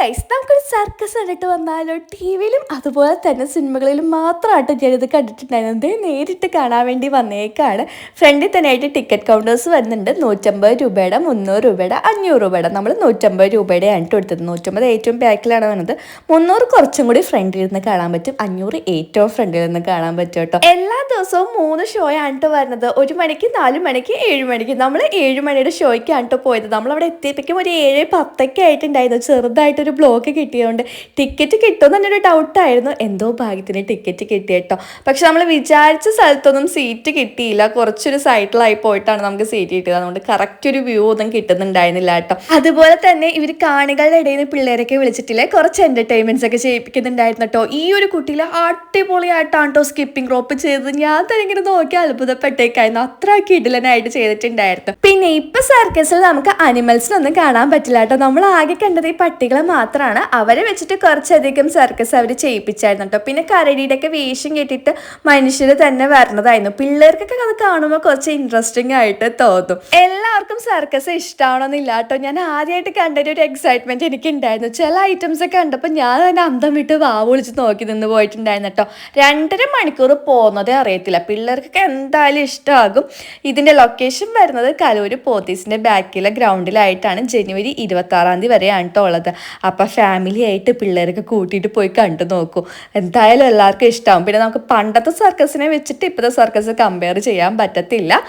Guys നമുക്കൊരു circus കണ്ടിട്ട് വന്നാലോ. ടിവിയിലും അതുപോലെ തന്നെ സിനിമകളിലും മാത്രമായിട്ട് ഞാനിത് കണ്ടിട്ടുണ്ടായിരുന്നത്. നേരിട്ട് കാണാൻ വേണ്ടി വന്നേക്കാണ്. ഫ്രണ്ടിൽ തന്നെ ആയിട്ട് ടിക്കറ്റ് കൗണ്ടേഴ്സ് വരുന്നുണ്ട്. 150 രൂപയുടെ, 300 രൂപയുടെ, 500 രൂപയുടെ. നമ്മൾ 150 രൂപയുടെയാണ് കൊടുത്തത്. 150 ഏറ്റവും ബാക്കിലാണ് വന്നത്. 300 കുറച്ചും കൂടി ഫ്രണ്ടിൽ നിന്ന് കാണാൻ പറ്റും. 500 ഏറ്റവും ഫ്രണ്ടിൽ നിന്ന് കാണാൻ പറ്റും കേട്ടോ. എല്ലാ ദിവസവും 3 ഷോ ആണ് വരുന്നത്. 1 മണിക്ക്, 4 മണിക്ക്, 7 മണിക്ക്. നമ്മൾ 7 മണിയുടെ ഷോയ്ക്കാണ് പോയത്. നമ്മളവിടെ എത്തിയപ്പോഴേക്കും ഒരു 7:10 ആയിട്ടുണ്ടായിരുന്നു. ചെറുതായിട്ടൊരു ബ്ലോക്ക് കിട്ടിയതുകൊണ്ട് ടിക്കറ്റ് കിട്ടുമെന്ന് തന്നെ ഒരു ഡൗട്ടായിരുന്നു. എന്തോ ഭാഗ്യത്തിന് ടിക്കറ്റ് കിട്ടിയിട്ടോ. പക്ഷെ നമ്മൾ വിചാരിച്ച സ്ഥലത്തൊന്നും സീറ്റ് കിട്ടിയില്ല. കുറച്ചൊരു സൈഡിലായി പോയിട്ടാണ് നമുക്ക് സീറ്റ് കിട്ടിയത്. അതുകൊണ്ട് കറക്റ്റ് ഒരു വ്യൂ ഒന്നും കിട്ടുന്നുണ്ടായിരുന്നില്ല കേട്ടോ. അതുപോലെ തന്നെ ഇവർ കാണികളുടെ ഇടയിൽ നിന്ന് പിള്ളേരൊക്കെ വിളിച്ചിട്ടില്ലേ, കുറച്ച് എന്റർടൈൻമെന്റ്സ് ഒക്കെ ചെയ്യിപ്പിക്കുന്നുണ്ടായിരുന്നു കേട്ടോ. ഈ ഒരു കുട്ടിയിൽ അടിപൊളിയായിട്ടാണ് കേട്ടോ സ്കിപ്പിംഗ് റോപ്പ് ചെയ്തത്. ഞാൻ തന്നെ ഇങ്ങനെ നോക്കി അത്ഭുതപ്പെട്ടേക്കായിരുന്നു. അത്ര കിടിലനായിട്ട് ചെയ്തിട്ടുണ്ടായിരുന്നു. പിന്നെ ഇപ്പൊ സർക്കസിൽ നമുക്ക് അനിമൽസിനൊന്നും കാണാൻ പറ്റില്ല കേട്ടോ. നമ്മൾ ആകെ കണ്ടത് ഈ പട്ടികളെ മാത്രമാണ്. അവരെ വെച്ചിട്ട് കുറച്ചധികം സർക്കസ് അവർ ചെയ്യിപ്പിച്ചായിരുന്നു കേട്ടോ. പിന്നെ കരടിയുടെ ഒക്കെ വേഷം കെട്ടിട്ട് മനുഷ്യർ തന്നെ വരണതായിരുന്നു. പിള്ളേർക്കൊക്കെ അത് കാണുമ്പോൾ കുറച്ച് ഇൻട്രസ്റ്റിംഗ് ആയിട്ട് തോന്നും. എല്ലാവർക്കും സർക്കസ് ഇഷ്ടമാണെന്നില്ല കേട്ടോ. ഞാൻ ആദ്യമായിട്ട് കണ്ടൊരു എക്സൈറ്റ്മെന്റ് എനിക്ക് ഉണ്ടായിരുന്നു. ചില ഐറ്റംസ് ഒക്കെ കണ്ടപ്പോൾ ഞാൻ തന്നെ അന്തം വിട്ട് വാവ് വിളിച്ച് നോക്കി നിന്ന് പോയിട്ടുണ്ടായിരുന്നു കേട്ടോ. 2.5 മണിക്കൂർ പോകുന്നതേ അറിയത്തില്ല. പിള്ളേർക്കൊക്കെ എന്തായാലും ഇഷ്ടമാകും. ഇതിന്റെ ലൊക്കേഷൻ വരുന്നത് കലൂർ പോത്തീസിന്റെ ബാക്കിലെ ഗ്രൗണ്ടിലായിട്ടാണ്. ജനുവരി 26 വരെയാണ് കേട്ടോ ഉള്ളത്. അപ്പം ഫാമിലി ആയിട്ട് പിള്ളേരൊക്കെ കൂട്ടിയിട്ട് പോയി കണ്ടു നോക്കൂ. എന്തായാലും എല്ലാവർക്കും ഇഷ്ടമാവും. പിന്നെ നമുക്ക് പണ്ടത്തെ സർക്കസിനെ വെച്ചിട്ട് ഇപ്പോഴത്തെ സർക്കസ് കമ്പയർ ചെയ്യാൻ പറ്റത്തില്ല.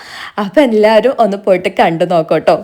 അപ്പം എല്ലാവരും ഒന്ന് പോയിട്ട് കണ്ടു നോക്കട്ടോ.